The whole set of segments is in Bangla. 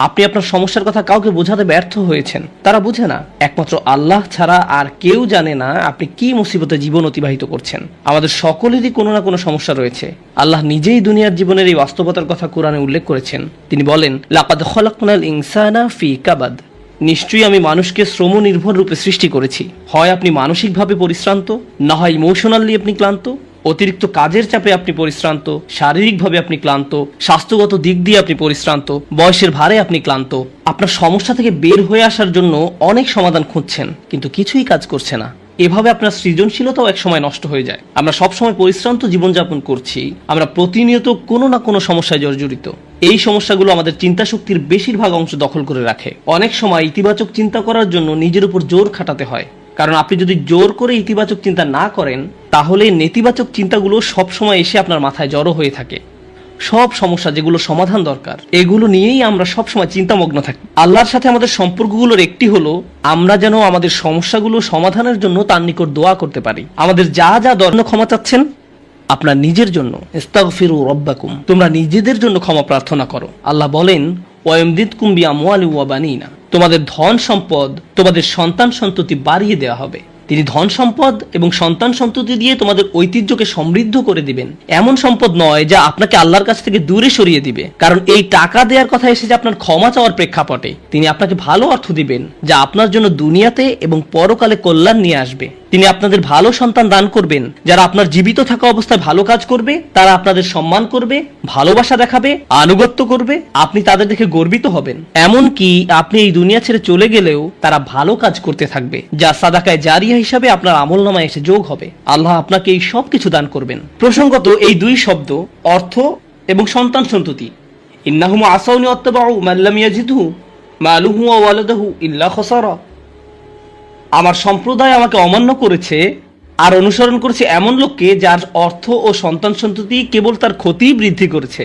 আপনি আপনার সমস্যার কথা কাউকে বোঝাতে ব্যর্থ হয়েছেন, তারা বুঝে না। একমাত্র আল্লাহ ছাড়া আর কেউ জানে না আপনি কি মুসিবতে জীবন অতিবাহিত করছেন। আমাদের সকলেরই কোনো না কোনো সমস্যা রয়েছে। আল্লাহ নিজেই দুনিয়ার জীবনের এই বাস্তবতার কথা কোরআনে উল্লেখ করেছেন। তিনি বলেন, লাকাদ খলাকনাল ইনসানা ফি কাবাদ, নিশ্চয়ই আমি মানুষকে শ্রম নির্ভর রূপে সৃষ্টি করেছি। হয় আপনি মানসিকভাবে পরিশ্রান্ত, না হয় ইমোশনালি আপনি ক্লান্ত। অতিরিক্ত কাজের চাপে আপনি পরিশ্রান্ত, শারীরিকভাবে আপনি ক্লান্ত, স্বাস্থ্যগত দিক দিয়ে আপনি পরিশ্রান্ত, বয়সের ভারে আপনি ক্লান্ত। আপনার সমস্যা থেকে বের হয়ে আসার জন্য অনেক সমাধান খুঁজছেন, কিন্তু কিছুই কাজ করছে না। এভাবে আপনার সৃজনশীলতাও এক সময় নষ্ট হয়ে যায়। আমরা সবসময় পরিশ্রান্ত জীবনযাপন করছি, আমরা প্রতিনিয়ত কোনো না কোনো সমস্যায় জর্জরিত। এই সমস্যাগুলো আমাদের চিন্তা শক্তির বেশিরভাগ অংশ দখল করে রাখে। অনেক সময় ইতিবাচক চিন্তা করার জন্য নিজের উপর জোর খাটাতে হয়, কারণ আপনি যদি জোর করে ইতিবাচক চিন্তা না করেন, তাহলে নেতিবাচক চিন্তাগুলো সবসময় এসে আপনার মাথায় জড়ো হয়ে থাকে। সব সমস্যা যেগুলো সমাধান দরকার, এগুলো নিয়েই আমরা সবসময় চিন্তামগ্ন থাকি। আল্লাহর সাথে আমাদের সম্পর্কগুলোর একটি হলো আমরা যেন আমাদের সমস্যাগুলো সমাধানের জন্য তার নিকট দোয়া করতে পারি। আমাদের যা যা দরকার, ক্ষমা চাচ্ছেন আপনার নিজের জন্য, ইস্তাগফিরু রাব্বাকুম, তোমরা নিজেদের জন্য ক্ষমা প্রার্থনা করো। আল্লাহ বলেন, ওয়ায়ামদিদকুম বিআমওয়ালি ওয়া বানিনা, তোমাদের ধন সম্পদ, তোমাদের সন্তান সন্ততি বাড়িয়ে দেওয়া হবে। তিনি ধন সম্পদ এবং সন্তান সন্ততি দিয়ে তোমাদের ঐতিহ্যকে সমৃদ্ধ করে দিবেন। এমন সম্পদ নয় যা আপনাকে আল্লাহর কাছ থেকে দূরে সরিয়ে দিবে, কারণ এই টাকা দেওয়ার কথা এসেছে আপনার ক্ষমা চাওয়ার প্রেক্ষাপটে। তিনি আপনাকে ভালো অর্থ দিবেন যা আপনার জন্য দুনিয়াতে এবং পরকালে কল্যাণ নিয়ে আসবে। তিনি আপনাদের ভালো সন্তান দান করবেন যারা আপনার জীবিত থাকা অবস্থায় ভালো কাজ করবে, তারা আপনাদের সম্মান করবে, ভালোবাসা দেখাবে, আনুগত্য করবে, আপনি তাদের দেখে গর্বিত হবেন। এমনকি আপনি এই দুনিয়া ছেড়ে চলে গেলেও তারা ভালো কাজ করতে থাকবে, যা সাদাকায়ে জারিয়া হিসাবে আপনার আমলনামায় এসে যোগ হবে। আল্লাহ আপনাকে এই সব কিছু দান করবেন। প্রসঙ্গত এই দুই শব্দ, অর্থ এবং সন্তান সন্ততি, ইন্নাহুম আসাউনি ওয়াত্তাবাউ মান লাম ইয়াজিদহু মালুহু ওয়া ওয়ালাদুহু ইল্লা খাসারা, আমার সম্প্রদায় আমাকে অমান্য করেছে আর অনুসরণ করেছে এমন লোককে যার অর্থ ও সন্তান সন্ততি কেবল তার ক্ষতি বৃদ্ধি করেছে।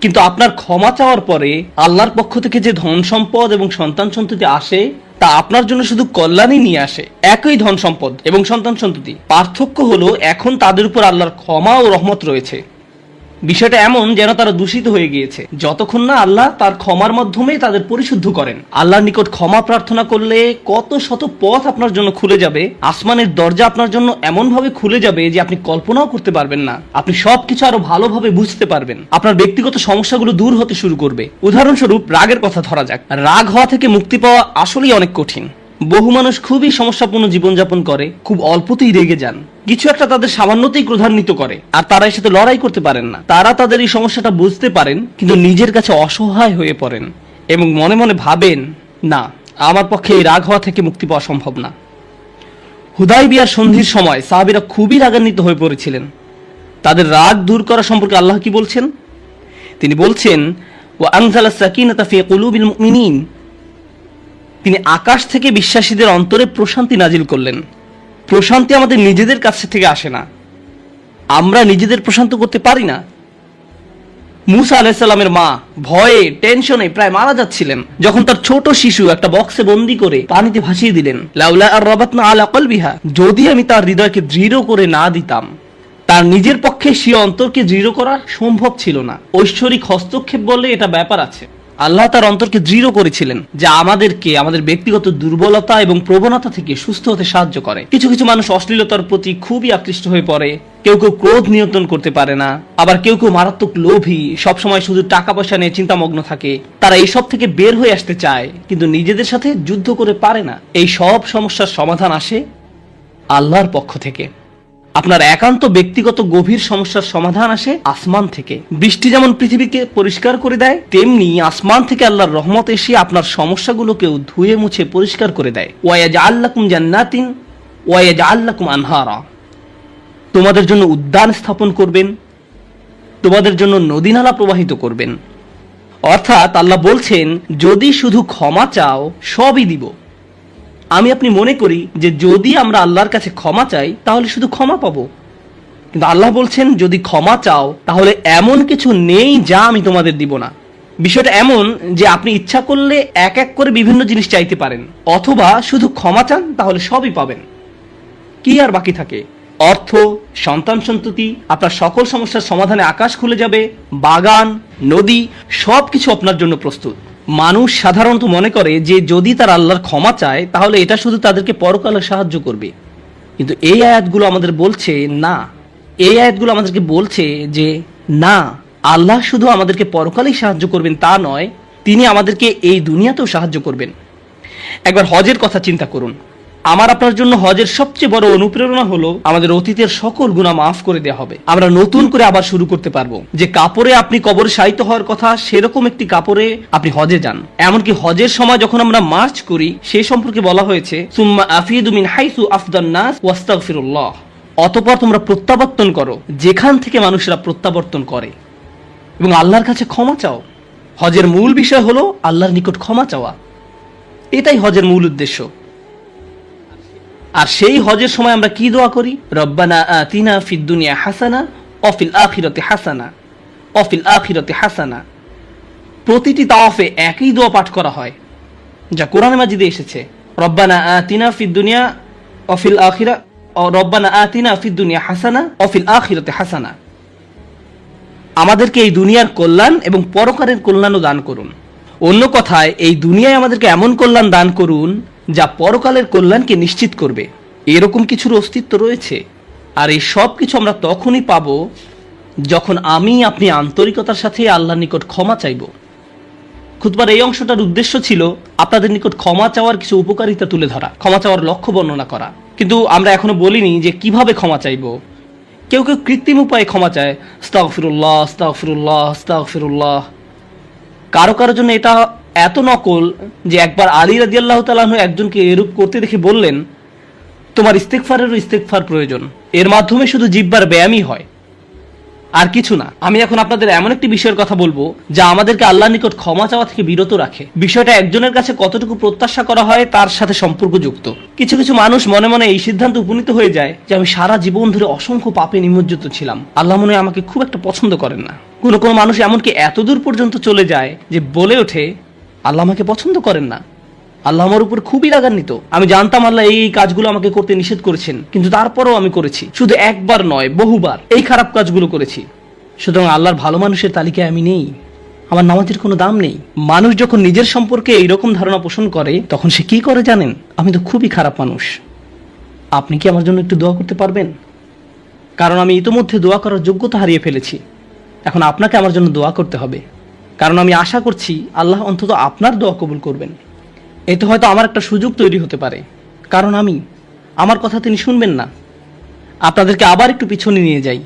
কিন্তু আপনার ক্ষমা চাওয়ার পরে আল্লাহর পক্ষ থেকে যে ধন সম্পদ এবং সন্তান সন্ততি আসে, তা আপনার জন্য শুধু কল্যাণই নিয়ে আসে। একই ধন সম্পদ এবং সন্তান সন্ততি, পার্থক্য হলো এখন তাদের উপর আল্লাহর ক্ষমা ও রহমত রয়েছে। বিষয়টা এমন যেন তারা দূষিত হয়ে গিয়েছে, যতক্ষণ না আল্লাহ তার ক্ষমার মাধ্যমে তাদের পরিশুদ্ধ করেন। আল্লাহর নিকট ক্ষমা প্রার্থনা করলে কত শত পথ আপনার জন্য খুলে যাবে, আসমানের দরজা আপনার জন্য এমন ভাবে খুলে যাবে যে আপনি কল্পনাও করতে পারবেন না। আপনি সবকিছু আরো ভালোভাবে বুঝতে পারবেন, আপনার ব্যক্তিগত সমস্যাগুলো দূর হতে শুরু করবে। উদাহরণস্বরূপ রাগের কথা ধরা যাক। রাগ হওয়া থেকে মুক্তি পাওয়া আসলেই অনেক কঠিন। বহু মানুষ খুবই সমস্যাপূর্ণ জীবনযাপন করে, খুব অল্পতেই রেগে যান, কিছু একটা তাদের সামান্যতেই ক্রোধান্বিত করে, আর তারা এর সাথে লড়াই করতে পারেন না। তারা তাদের এই সমস্যাটা বুঝতে পারেন, কিন্তু নিজের কাছে অসহায় হয়ে পড়েন এবং মনে মনে ভাবেন, না, আমার পক্ষে এই রাগ হওয়া থেকে মুক্তি পাওয়া সম্ভব না। হুদায়বিয়ার সন্ধির সময় সাহাবীরা খুবই রাগান্বিত হয়ে পড়েছিলেন। তাদের রাগ দূর করা সম্পর্কে আল্লাহ কি বলছেন? তিনি বলছেন, ওয়া আনজালা সাকিনাতা ফি কুলুবিল মুমিনিন, তিনি আকাশ থেকে বিশ্বাসীদের অন্তরে প্রশান্তি নাজিল করলেন। প্রশান্তি আমাদের নিজেদের কাছ থেকে আসে না, আমরা নিজেদের প্রশান্ত করতে পারি না। মুসা আলাইহিস সালামের মা ভয়ে টেনশনে প্রায় মারা যাচ্ছিলেন, যখন তার ছোট শিশু একটা বক্সে বন্দি করে পানিতে ভাসিয়ে দিলেন। লাউলা আর রাবাতনা আলা কলবিহা, যদি আমি তার হৃদয়কে দৃঢ় করে না দিতাম। তার নিজের পক্ষে সে অন্তরকে দৃঢ় করা সম্ভব ছিল না। ঐশ্বরিক হস্তক্ষেপ বলে এটা ব্যাপার আছে। আল্লাহ তার অন্তরকে দৃঢ় করেছিলেন, যা আমাদেরকে আমাদের ব্যক্তিগত দুর্বলতা এবং প্রবণতা থেকে সুস্থ হতে সাহায্য করে। কিছু কিছু মানুষ অশ্লীলতার প্রতি খুবই আকৃষ্ট হয়ে পড়ে, কেউ কেউ ক্রোধ নিয়ন্ত্রণ করতে পারে না, আবার কেউ কেউ মারাত্মক লোভী, সবসময় শুধু টাকা পয়সা নিয়ে চিন্তামগ্ন থাকে। তারা এইসব থেকে বের হয়ে আসতে চায়, কিন্তু নিজেদের সাথে যুদ্ধ করে পারে না। এই সব সমস্যার সমাধান আসে আল্লাহর পক্ষ থেকে। আপনার একান্ত ব্যক্তিগত গভীর সমস্যার সমাধান আসে আসমান থেকে। বৃষ্টি যেমন পৃথিবীকে পরিষ্কার করে দেয়, তেমনি আসমান থেকে আল্লাহর রহমত এসে আপনার সমস্যাগুলোকেও ধুয়ে মুছে পরিষ্কার করে দেয়। ওয়ায়াজআল লাকুম জান্নাতিন ওয়ায়াজআল লাকুম আনহারা, তোমাদের জন্য উদ্যান স্থাপন করবেন, তোমাদের জন্য নদী নালা প্রবাহিত করবেন। অর্থাৎ আল্লাহ বলছেন, যদি শুধু ক্ষমা চাও সবই দিব। আমি আপনি মনে করি যে যদি আমরা আল্লাহর কাছে ক্ষমা চাই তাহলে শুধু ক্ষমা পাবো, কিন্তু আল্লাহ বলছেন যদি ক্ষমা চাও তাহলে এমন কিছু নেই যা আমি তোমাদের দিব না। বিষয়টা এমন যে আপনি ইচ্ছা করলে এক এক করে বিভিন্ন জিনিস চাইতে পারেন, অথবা শুধু ক্ষমা চান তাহলে সবই পাবেন। কি আর বাকি থাকে? অর্থ, সন্তান সন্ততি, আপনার সকল সমস্যার সমাধানে আকাশ খুলে যাবে, বাগান, নদী, সবকিছু আপনার জন্য প্রস্তুত। মানুষ সাধারণত মনে করে যে যদি তার আল্লাহর ক্ষমা চায় তাহলে এটা শুধু তাদেরকে পরকালে সাহায্য করবে, কিন্তু এই আয়াতগুলো আমাদের বলছে না। এই আয়াতগুলো আমাদেরকে বলছে যে না, আল্লাহ শুধু আমাদেরকে পরকালেই সাহায্য করবেন তা নয়, তিনি আমাদেরকে এই দুনিয়াতেও সাহায্য করবেন। একবার হজের কথা চিন্তা করুন। আমার আপনার জন্য হজের সবচেয়ে বড় অনুপ্রেরণা হলো আমাদের অতীতের সকল গুনাহ মাফ করে দেওয়া হবে, আমরা নতুন করে আবার শুরু করতে পারবো। যে কাপড়ে আপনি কবরে শায়িত হওয়ার কথা সেরকম একটি কাপড়ে আপনি হজে যান। এমনকি হজের সময় যখন আমরা মার্চ করি সেই সম্পর্কে বলা হয়েছে সুম্মা আফিদু মিন হাইসু আফদান নাস ওয়াস্তাগফিরুল্লাহ, অতঃপর তোমরা প্রত্যাবর্তন করো যেখান থেকে মানুষেরা প্রত্যাবর্তন করে এবং আল্লাহর কাছে ক্ষমা চাও। হজের মূল বিষয় হলো আল্লাহর নিকট ক্ষমা চাওয়া, এটাই হজের মূল উদ্দেশ্য। আর সেই হজের সময় আমরা কি দোয়া করি? রব্বানা আতিনা ফিদ দুনিয়া হাসানা ওয়া ফিল আখিরাতি হাসানা ওয়া ফিল আখিরাতি হাসানা। প্রতিটি তাওয়াফে একই দোয়া পাঠ করা হয় যা কোরআনে মাজিদে এসেছে। রব্বানা আতিনা ফিদ দুনিয়া ওয়া ফিল আখিরা রব্বানা আতিনা ফিদ দুনিয়া হাসানা ওয়া ফিল আখিরাতি হাসানা। আমাদেরকে এই দুনিয়ার কল্যাণ এবং পরকালের কল্যাণও দান করুন। অন্য কথায় এই দুনিয়ায় আমাদেরকে এমন কল্যাণ দান করুন যা পরকালের কল্যাণকে নিশ্চিত করবে। এরকম কিছুর অস্তিত্ব রয়েছে, আর এই সব কিছু আমরা তখনই পাবো যখন আপনি আন্তরিকতার সাথে আল্লাহর নিকট ক্ষমা চাইব। খুতবার এই অংশটার উদ্দেশ্য ছিল আপনাদের নিকট ক্ষমা চাওয়ার কিছু উপকারিতা তুলে ধরা, ক্ষমা চাওয়ার লক্ষ্য বর্ণনা করা। কিন্তু আমরা এখনো বলিনি যে কিভাবে ক্ষমা চাইব। কেউ কেউ কৃত্রিম উপায়ে ক্ষমা চায়, আস্তাগফিরুল্লাহ আস্তাগফিরুল্লাহ আস্তাগফিরুল্লাহ। কারো কারো জন্য এটা এত নকল যে একবার আলী রাদিয়াল্লাহু তাআলা আনহু একজনকে এরূপ করতে দেখে বললেন, তোমার ইস্তেগফারেরও ইস্তেগফার প্রয়োজন, এর মাধ্যমে শুধু জিহ্বার ব্যায়ামই হয়, আর কিছু না। আমি এখন আপনাদের এমন একটি বিষয়ের কথা বলবো যা আমাদেরকে আল্লাহর নিকট ক্ষমা চাওয়া থেকে বিরত রাখে। বিষয়টা একজনের কাছে কতটুকু প্রত্যাশা করা হয় তার সাথে সম্পর্কযুক্ত। কিছু কিছু মানুষ মনে মনে এই সিদ্ধান্ত উপনীত হয়ে যায় যে আমি সারা জীবন ধরে অসংখ্য পাপে নিমজ্জিত ছিলাম, আল্লাহ মনে হয় আমাকে খুব একটা পছন্দ করেন না। কোনো কোনো মানুষ এমনকি এতদূর পর্যন্ত চলে যায় যে বলে ওঠে আল্লাহ আমাকে পছন্দ করেন না, আল্লাহ আমার উপর খুবই রাগান্বিত। আমি জানতাম আল্লাহ এই কাজগুলো আমাকে করতে নিষেধ করেছেন, কিন্তু তারপরেও আমি করেছি। শুধু একবার নয়, বহুবার এই খারাপ কাজগুলো করেছি। সুতরাং আল্লাহর ভালো মানুষের তালিকায় আমি নেই, আমার নামাজের কোনো দাম নেই। মানুষ যখন নিজের সম্পর্কে এইরকম ধারণা পোষণ করে তখন সে কি করে জানেন? আমি তো খুবই খারাপ মানুষ। আপনি কি আমার জন্য একটু দোয়া করতে পারবেন? কারণ আমি ইতোমধ্যে দোয়া করার যোগ্যতা হারিয়ে ফেলেছি। এখন আপনাকে আমার জন্য দোয়া করতে হবে, কারণ আমি আশা করছি আল্লাহ অন্তত আপনার দোয়া কবুল করবেন। এতে হয়তো আমার একটা সুযোগ তৈরি হতে পারে, কারণ আমার কথা তিনি শুনবেন না। আপনাদেরকে আবার একটু পিছনে নিয়ে যাই।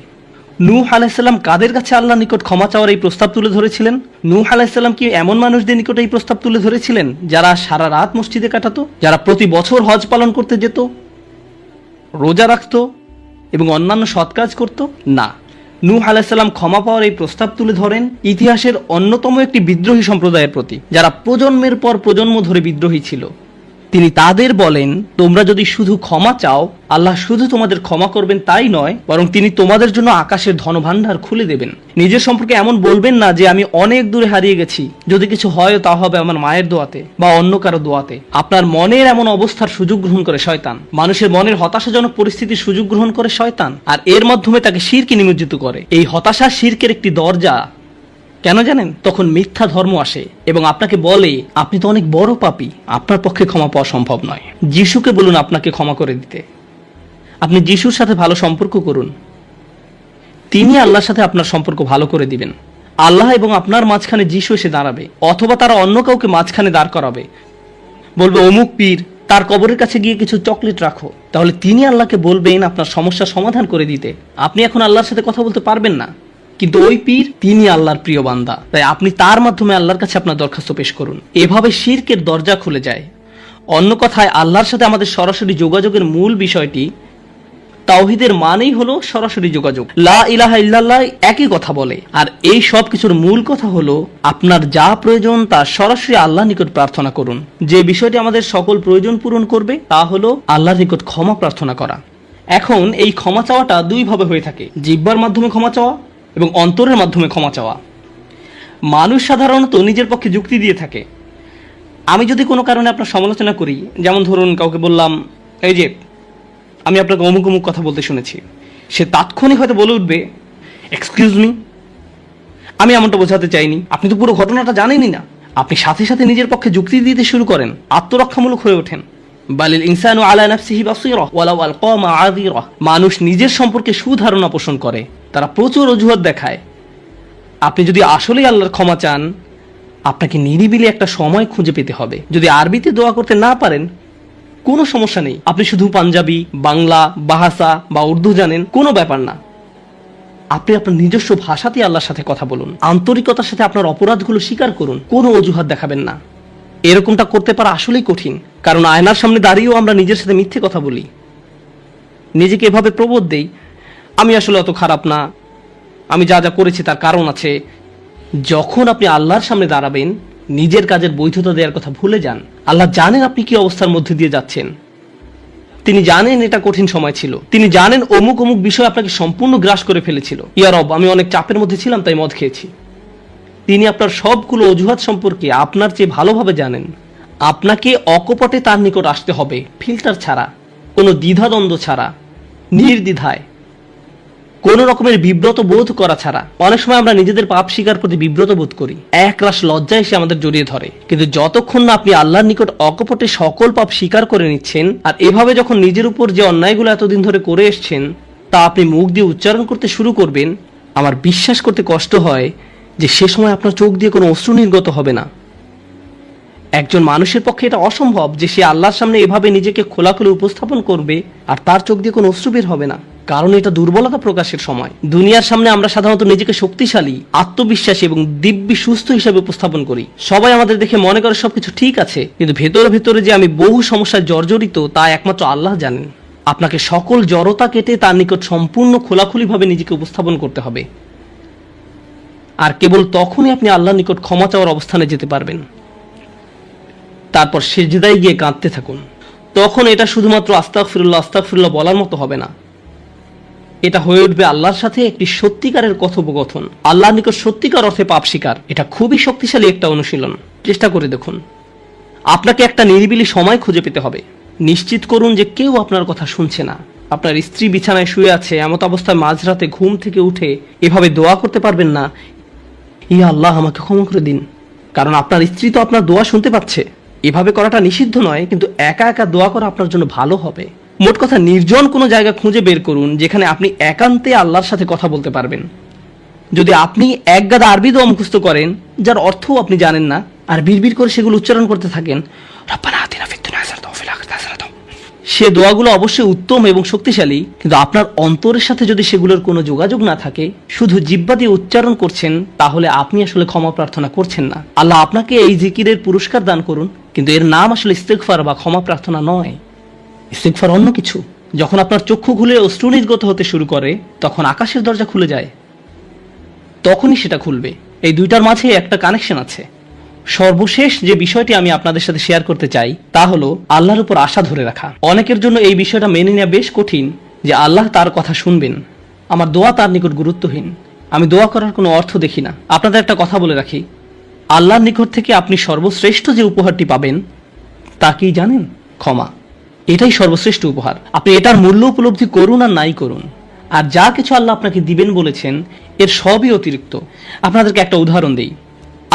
নূহ আলাইহিস সালাম কাদের কাছে আল্লাহর নিকট ক্ষমা চাওয়ার এই প্রস্তাব তুলে ধরেছিলেন? নূহ আলাইহিস সালাম কি এমন মানুষদের নিকট এই প্রস্তাব তুলে ধরেছিলেন যারা সারা রাত মসজিদে কাটাতো, যারা প্রতি বছর হজ পালন করতে যেত, রোজা রাখতো এবং অন্যান্য সৎ কাজ করত? না, নূহ আলাইহিস সালাম ক্ষমা পাওয়ার এই প্রস্তাব তুলে ধরেন ইতিহাসের অন্যতম একটি বিদ্রোহী সম্প্রদায়ের প্রতি, যারা প্রজন্মের পর প্রজন্ম ধরে বিদ্রোহী ছিল। তিনি তাদের বলেন, তোমরা যদি শুধু ক্ষমা চাও, আল্লাহ শুধু তোমাদের ক্ষমা করবেন তাই নয়, বরং তিনি তোমাদের জন্য আকাশের ধনভাণ্ডার খুলে দেবেন। নিজের সম্পর্কে এমন বলবেন না যে আমি অনেক দূরে হারিয়ে গেছি, যদি কিছু হয় তা হবে আমার মায়ের দোয়াতে বা অন্য কারো দোয়াতে। আপনার মনের এমন অবস্থার সুযোগ গ্রহণ করে শয়তান, মানুষের মনের হতাশাজনক পরিস্থিতির সুযোগ গ্রহণ করে শয়তান, আর এর মাধ্যমে তাকে শিরকে নিমজ্জিত করে। এই হতাশা শিরকের একটি দরজা। কেন জানেন? তখন মিথ্যা ধর্ম আসে এবং আপনাকে বলে আপনি তো অনেক বড় পাপী, আপনার পক্ষে ক্ষমা পাওয়া সম্ভব নয়। যিশুকে বলুন আপনাকে ক্ষমা করে দিতে। আপনি যিশুর সাথে ভালো সম্পর্ক করুন, তিনি আল্লাহর সাথে আপনার সম্পর্ক ভালো করে দিবেন। আল্লাহ এবং আপনার মাঝখানে যিশু এসে দাঁড়াবে, অথবা তারা অন্য কাউকে মাঝখানে দাঁড় করাবে, বলবে অমুক পীর, তার কবরের কাছে গিয়ে কিছু চকলেট রাখো। তাহলে তিনি আল্লাহকে বলবেন আপনার সমস্যার সমাধান করে দিতে। আপনি এখন আল্লাহর সাথে কথা বলতে পারবেন না, কিন্তু ওই পীর তিনি আল্লাহর প্রিয় বান্দা, তাই আপনি তার মাধ্যমে আল্লাহর কাছে আপনার দরখাস্ত পেশ করুন। এভাবে শিরকের দরজা খুলে যায়। অন্য কথায় আল্লাহর সাথে আমাদের সরাসরি যোগাযোগের মূল বিষয়টি তাওহীদের মানেই হলো সরাসরি যোগাযোগ। লা ইলাহা ইল্লাল্লাহ একই কথা বলে, আর এই সব কিছুর মূল কথা হলো আপনার যা প্রয়োজন তা সরাসরি আল্লাহর নিকট প্রার্থনা করুন। যে বিষয়টি আমাদের সকল প্রয়োজন পূরণ করবে তা হলো আল্লাহর নিকট ক্ষমা প্রার্থনা করা। এখন এই ক্ষমা চাওয়াটা দুই ভাবে হয়ে থাকে, জিহ্বার মাধ্যমে ক্ষমা চাওয়া এবং অন্তরের মাধ্যমে ক্ষমা চাওয়া। মানুষ সাধারণত নিজের পক্ষে যুক্তি দিয়ে থাকে। আমি যদি কোনো কারণে আপনার সমালোচনা করি, যেমন ধরুন কাউকে বললাম এই যে আমি আপনাকে অমুক অমুক কথা বলতে শুনেছি, সে তাৎক্ষণিক হয়তো বলে উঠবে এক্সকিউজ মি, আমি এমনটা বোঝাতে চাইনি, আপনি তো পুরো ঘটনাটা জানেনই না, আপনি সাথে সাথে নিজের পক্ষে যুক্তি দিতে শুরু করেন, আত্মরক্ষামূলক হয়ে ওঠেন। বালিল ইনসানু আলা নাফসিহি বাসীরা ওয়ালাউ আলকা মাআযিরা। মানুষ নিজের সম্পর্কে সুধারণা পোষণ করে, তারা প্রচুর অজুহাত দেখায়। আপনি যদি আসলেই আল্লাহর ক্ষমা চান, আপনাকে নিরিবিলি একটা সময় খুঁজে পেতে হবে। যদি আরবিতে দোয়া করতে না পারেন, কোনো সমস্যা নেই, আপনি শুধু পাঞ্জাবি, বাংলা, বাহাসা বা উর্দু জানেন, কোনো ব্যাপার না। আপনি আপনার নিজস্ব ভাষাতেই আল্লাহর সাথে কথা বলুন, আন্তরিকতার সাথে আপনার অপরাধগুলো স্বীকার করুন, কোনো অজুহাত দেখাবেন না। এরকমটা করতে পারা আসলেই কঠিন, কারণ আয়নার সামনে দাঁড়িয়েও আমরা নিজের সাথে মিথ্যে কথা বলি, নিজেকে এভাবে প্রবোধ দেই, আমি আসলে অত খারাপ না, আমি যা যা করেছি তার কারণ আছে। যখন আপনি আল্লাহর সামনে দাঁড়াবেন, নিজের কাজের বৈধতা দেওয়ার কথা ভুলে যান। আল্লাহ জানেন আপনি কি অবস্থার মধ্যে দিয়ে যাচ্ছেন, তিনি জানেন এটা কঠিন সময় ছিল, তিনি জানেন অমুক অমুক বিষয় আপনাকে সম্পূর্ণ গ্রাস করে ফেলেছিল। ইয়া রব, আমি অনেক চাপের মধ্যে ছিলাম তাই মদ খেয়েছি। তিনি আপনার সবগুলো অজুহাত সম্পর্কে আপনার চেয়ে ভালোভাবে জানেন। আপনাকে অকপটে তার নিকট আসতে হবে, ফিল্টার ছাড়া, কোনো দ্বিধাদ্বন্দ্ব ছাড়া, নির্দ্বিধায়, কোনো রকমের বিব্রত বোধ করা ছাড়া। অনেক সময় আমরা নিজেদের পাপ স্বীকার করতে বিব্রত বোধ করি, এক রাশ লজ্জা এসে আমাদের জড়িয়ে ধরে। কিন্তু যতক্ষণ না আপনি আল্লাহর নিকট অকপটে সকল পাপ স্বীকার করে নিচ্ছেন, আর এভাবে যখন নিজের উপর যে অন্যায়গুলো এতদিন ধরে করে এসছেন তা আপনি মুখ দিয়ে উচ্চারণ করতে শুরু করবেন, আমার বিশ্বাস করতে কষ্ট হয় যে সে সময় আপনার চোখ দিয়ে কোনো অশ্রু নির্গত হবে না। একজন মানুষের পক্ষে এটা অসম্ভব যে সে আল্লাহর সামনে এভাবে নিজেকে খোলাখুলি উপস্থাপন করবে আর তার চোখ দিয়ে কোনো অশ্রু বের হবে না, কারণ এটা দুর্বলতা প্রকাশের সময়। দুনিয়ার সামনে আমরা সাধারণত নিজেকে শক্তিশালী, আত্মবিশ্বাসী এবং দিব্যি সুস্থ হিসেবে উপস্থাপন করি। সবাই আমাদের দেখে মনে করে সবকিছু ঠিক আছে, কিন্তু ভেতরে ভেতরে যে আমি বহু সমস্যায় জর্জরিত তা একমাত্র আল্লাহ জানেন। আপনাকে সকল জড়তা কেটে তার নিকট সম্পূর্ণ খোলাখুলিভাবে নিজেকে উপস্থাপন করতে হবে, আর কেবল তখনই আপনি আল্লাহর নিকট ক্ষমা চাওয়ার অবস্থানে যেতে পারবেন। তারপর সিজদায় গিয়ে কাঁদতে থাকুন। তখন এটা শুধুমাত্র আস্তাগফিরুল্লাহ আস্তাগফিরুল্লাহ বলার মতো হবে না, এটা হয়ে উঠবে আল্লাহর সাথে একটি সত্যিকারের কথোপকথন, আল্লাহর নিকট সত্যিকার অর্থে পাপ স্বীকার। এটা খুবই শক্তিশালী একটা অনুশীলন, চেষ্টা করে দেখুন। আপনাকে একটা নিরিবিলি সময় খুঁজে পেতে হবে। নিশ্চিত করুন যে কেউ আপনার কথা শুনছে না। আপনার স্ত্রী বিছানায় শুয়ে আছে, এমত অবস্থায় মাঝরাতে ঘুম থেকে উঠে এভাবে দোয়া করতে পারবেন না, ইয়া আল্লাহ আমাকে ক্ষমা করে দিন, কারণ আপনার স্ত্রী তো আপনার দোয়া শুনতে পাচ্ছে। এভাবে করাটা নিষিদ্ধ নয়, কিন্তু একা একা দোয়া করা আপনার জন্য ভালো হবে। মোট কথা, নির্জন কোনো জায়গা খুঁজে বের করুন যেখানে আপনি একান্তে আল্লাহর সাথে কথা বলতে পারবেন। যদি আপনি এক গাদা আরবি দোয়া মুখস্থ করেন যার অর্থও আপনি জানেন না, আর বিড়বিড় করে সেগুলো উচ্চারণ করতে থাকেন, রব্বানা আতিনা ফিদ দুনিয়া হাসানাতাও ওয়া ফিল আখিরাতি হাসানাতাও, সে দোয়াগুলো অবশ্যই উত্তম এবং শক্তিশালী, কিন্তু আপনার অন্তরের সাথে যদি সেগুলোর কোনো যোগাযোগ না থাকে, শুধু জিহ্বা দিয়ে উচ্চারণ করছেন, তাহলে আপনি আসলে ক্ষমা প্রার্থনা করছেন না। আল্লাহ আপনাকে এই জিকিরের পুরস্কার দান করুন, কিন্তু এর নাম আসলে ইস্তেগফার বা ক্ষমা প্রার্থনা নয়। ইস্তেগফার অন্য কিছু। যখন আপনার চক্ষু খুলে অশ্রু নির্গত হতে শুরু করে, তখন আকাশের দরজা খুলে যায়, তখনই সেটা খুলবে। এই দুইটার মাঝে একটা কানেকশন আছে। সর্বশেষ যে বিষয়টি আমি আপনাদের সাথে শেয়ার করতে চাই তা হলো আল্লাহর উপর আশা ধরে রাখা। অনেকের জন্য এই বিষয়টা মেনে নেওয়া বেশ কঠিন যে আল্লাহ তার কথা শুনবেন, আমার দোয়া তার নিকট গুরুত্বহীন, আমি দোয়া করার কোনো অর্থ দেখি না। আপনাদের একটা কথা বলে রাখি, আল্লাহর নিকট থেকে আপনি সর্বশ্রেষ্ঠ যে উপহারটি পাবেন তা কি জানেন? ক্ষমা। এটাই সর্বশ্রেষ্ঠ উপহার। আপনি এটার মূল্য উপলব্ধি করুন আর নাই করুন, আর যা কিছু আল্লাহ আপনাকে দিবেন বলেছেন এর সবই অতিরিক্ত। আপনাদেরকে একটা উদাহরণ দিই।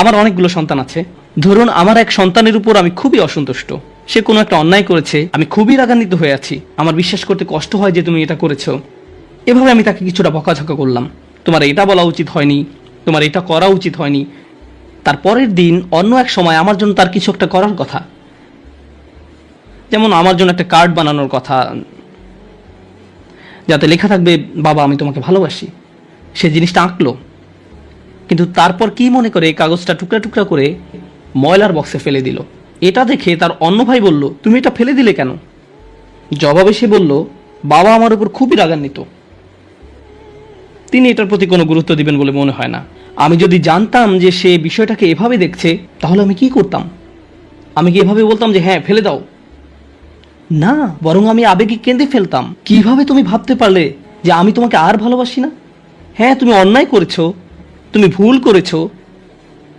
আমার অনেকগুলো সন্তান আছে। ধরুন আমার এক সন্তানের উপর আমি খুবই অসন্তুষ্ট, সে কোনো একটা অন্যায় করেছে, আমি খুবই রাগান্বিত হয়ে আছি, আমার বিশ্বাস করতে কষ্ট হয় যে তুমি এটা করেছো। এভাবে আমি তাকে কিছুটা বকাঝকা করলাম, তোমার এটা বলা উচিত হয়নি, তোমার এটা করা উচিত হয়নি। তার পরের দিন অন্য এক সময় আমার জন্য তার কিছু একটা করার কথা, যেমন আমার জন্য একটা কার্ড বানানোর কথা যাতে লেখা থাকবে বাবা আমি তোমাকে ভালোবাসি। সে জিনিসটা আঁকলো, কিন্তু তারপর কি মনে করে এই কাগজটা টুকরা টুকরা করে ময়লার বক্সে ফেলে দিল। এটা দেখে তার অন্য ভাই বলল, তুমি এটা ফেলে দিলে কেন? জবাবে সে বলল, বাবা আমার উপর খুবই রাগান্বিত, তিনি এটার প্রতি কোনো গুরুত্ব দিবেন বলে মনে হয় না। আমি যদি জানতাম যে সে বিষয়টাকে এভাবে দেখছে, তাহলে আমি কি করতাম? আমি কি এভাবে বলতাম যে হ্যাঁ ফেলে দাও? না, বরং আমি আবেগে কেঁদে ফেলতাম। কিভাবে তুমি ভাবতে পারলে যে আমি তোমাকে আর ভালোবাসি না? হ্যাঁ তুমি অন্যায় করেছো, তুমি ভুল করেছো,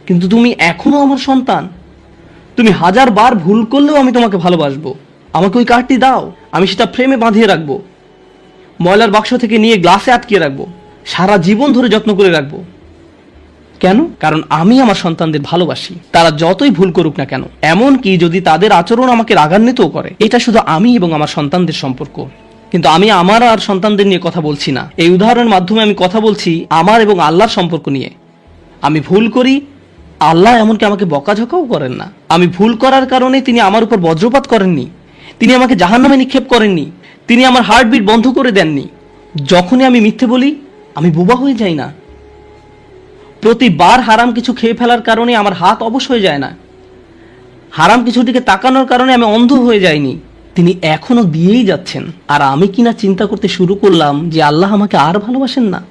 কিন্তু তুমি এখনো আমার সন্তান। তুমি 1000 বার ভুল করলেও আমি তোমাকে ভালোবাসবো। আমাকে ওই কার্ডটি দাও, আমি সেটা ফ্রেমে বাঁধিয়ে রাখবো, ময়লার বাক্স থেকে নিয়ে গ্লাসে আটকিয়ে রাখবো, সারা জীবন ধরে যত্ন করে রাখবো। কেন? কারণ আমি আমার সন্তানদের ভালোবাসি, তারা যতই ভুল করুক না কেন, এমন কি যদি তাদের আচরণ আমাকে রাগান্বিতও করে। এটা শুধু আমি এবং আমার সন্তানদের সম্পর্ক, কিন্তু আমি আমার আর সন্তানদের নিয়ে কথা বলছি না। এই উদাহরণের মাধ্যমে আমি কথা বলছি আমার এবং আল্লাহর সম্পর্ক নিয়ে। আমি ভুল করি, আল্লাহ এমনকি আমাকে বকাঝকাও করেন না। আমি ভুল করার কারণে তিনি আমার উপর বজ্রপাত করেননি, তিনি আমাকে জাহান্নামে নিক্ষেপ করেননি, তিনি আমার হার্টবিট বন্ধ করে দেননি। যখনই আমি মিথ্যে বলি আমি বোবা হয়ে যাই না। প্রতিবার হারাম কিছু খেয়ে ফেলার কারণে আমার হাত অবশ হয়ে যায় না। হারাম কিছুর দিকে তাকানোর কারণে আমি অন্ধ হয়ে যাইনি। তিনি এখনো দিয়েই যাচ্ছেন। আর আমি কিনা চিন্তা করতে শুরু করলাম যে আল্লাহ আমাকে আর ভালোবাসেন না।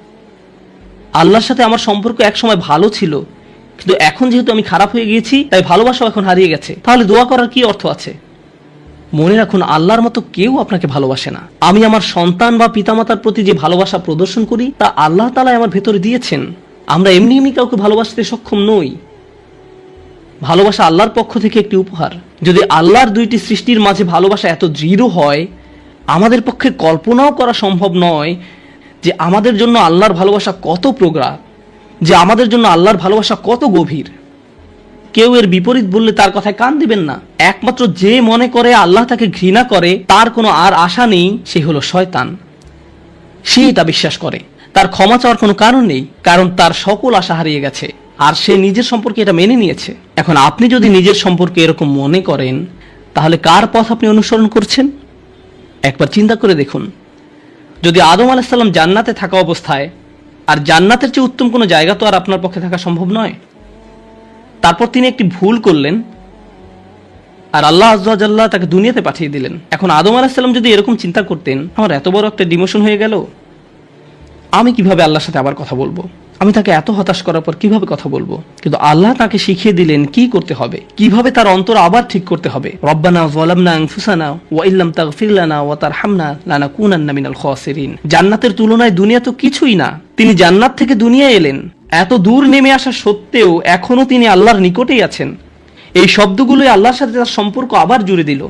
আল্লাহর সাথে আমার সম্পর্ক একসময় ভালো ছিল, কিন্তু এখন যেহেতু আমি খারাপ হয়ে গিয়েছি তাই ভালোবাসাও এখন হারিয়ে গেছে। তাহলে দোয়া করার কি অর্থ আছে? মনে রাখুন, আল্লাহর মতো কেউ আপনাকে ভালোবাসে না। আমি আমার সন্তান বা পিতামাতার প্রতি যে ভালোবাসা প্রদর্শন করি তা আল্লাহ তাআলা আমার ভেতরে দিয়েছেন। আমরা এমনি এমনি কাউকে ভালোবাসতে সক্ষম নই। ভালোবাসা আল্লাহর পক্ষ থেকে একটি উপহার। যদি আল্লাহর দুইটি সৃষ্টির মাঝে ভালোবাসা এত দৃঢ় হয়, আমাদের পক্ষে কল্পনাও করা সম্ভব নয় যে আমাদের জন্য আল্লাহর ভালোবাসা কত প্রগাঢ়, যে আমাদের জন্য আল্লাহর ভালোবাসা কত গভীর। কেউ এর বিপরীত বললে তার কথায় কান দিবেন না। একমাত্র যে মনে করে আল্লাহ তাকে ঘৃণা করে, তার কোনো আর আশা নেই, সে হলো শয়তান। সে এটা বিশ্বাস করে। তার ক্ষমা চাওয়ার কোনো কারণ নেই, কারণ তার সকল আশা হারিয়ে গেছে আর সে নিজের সম্পর্কে এটা মেনে নিয়েছে। এখন আপনি যদি নিজের সম্পর্কে এরকম মনে করেন, তাহলে কার পথ আপনি অনুসরণ করছেন? একবার চিন্তা করে দেখুন। যদি আদম আলাইহিস সালাম জান্নাতে থাকা অবস্থায়, আর জান্নাতের চেয়ে উত্তম কোনো জায়গা তো আর আপনার পক্ষে থাকা সম্ভব নয়, তারপর তিনি একটি ভুল করলেন আর আল্লাহ আযজা ওয়া জাল্লা তাকে দুনিয়াতে পাঠিয়ে দিলেন। এখন আদম আলাইহিস সালাম যদি এরকম চিন্তা করতেন, আমার এত বড় একটা ডিমোশন হয়ে গেল, আমি কিভাবে আল্লাহর সাথে আবার কথা বলবো? আমি তাকে এত হতাশ করার পর কিভাবে কথা বলবো? কিন্তু আল্লাহ তাকে শিখিয়ে দিলেন কি করতে হবে, কিভাবে তার অন্তর আবার ঠিক করতে হবে। রব্বানা যালামনা আনফুসানা ওয়া ইল্লাম তাগফির লানা ওয়া তারহামনা লানাকুনান্না মিনাল খাসিরিন। জান্নাতের তুলনায় দুনিয়া তো কিছুই না। তিনি জান্নাত থেকে দুনিয়ায় এলেন, এত দূর নেমে আসা সত্ত্বেও এখনো তিনি আল্লাহর নিকটেই আছেন। এই শব্দগুলোই আল্লাহর সাথে তার সম্পর্ক আবার জুড়ে দিল।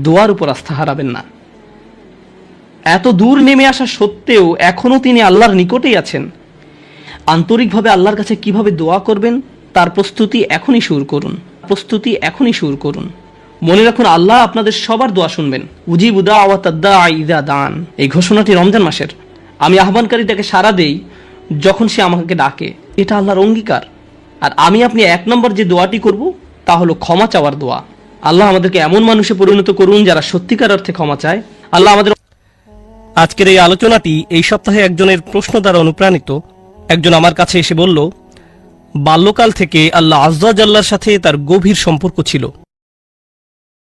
দোয়ার উপর আস্থা হারাবেন না। এত দূর নেমে আসা সত্ত্বেও এখনো তিনি আল্লাহর নিকটেই আছেন। আন্তরিকভাবে আল্লাহর কাছে কিভাবে দোয়া করবেন তার প্রস্তুতি এখনই শুরু করুন। মনে রাখুন, আল্লাহ আপনাদের সবার দোয়া শুনবেন। উজিবু দাওয়াতাদ দাঈ ইযা দান। এই ঘোষণাটি রমজান মাসের। আমি আহ্বানকারীটাকে সাড়া দেই যখন সে আমাকে ডাকে। এটা আল্লাহর অঙ্গীকার। আর আমি আপনি এক নম্বর যে দোয়াটি করব তা হলো ক্ষমা চাওয়ার দোয়া। আল্লাহ আমাদেরকে এমন মানুষে পরিণত করুন যারা সত্যিকার অর্থে ক্ষমা চায়। আল্লাহ আমাদের। আজকের এই আলোচনাটি এই সপ্তাহে একজনের প্রশ্ন দ্বারা অনুপ্রাণিত। একজন আমার কাছে এসে বলল, বাল্যকাল থেকে আল্লাহ আযজা ওয়া জাল্লার সাথে তার গভীর সম্পর্ক ছিল।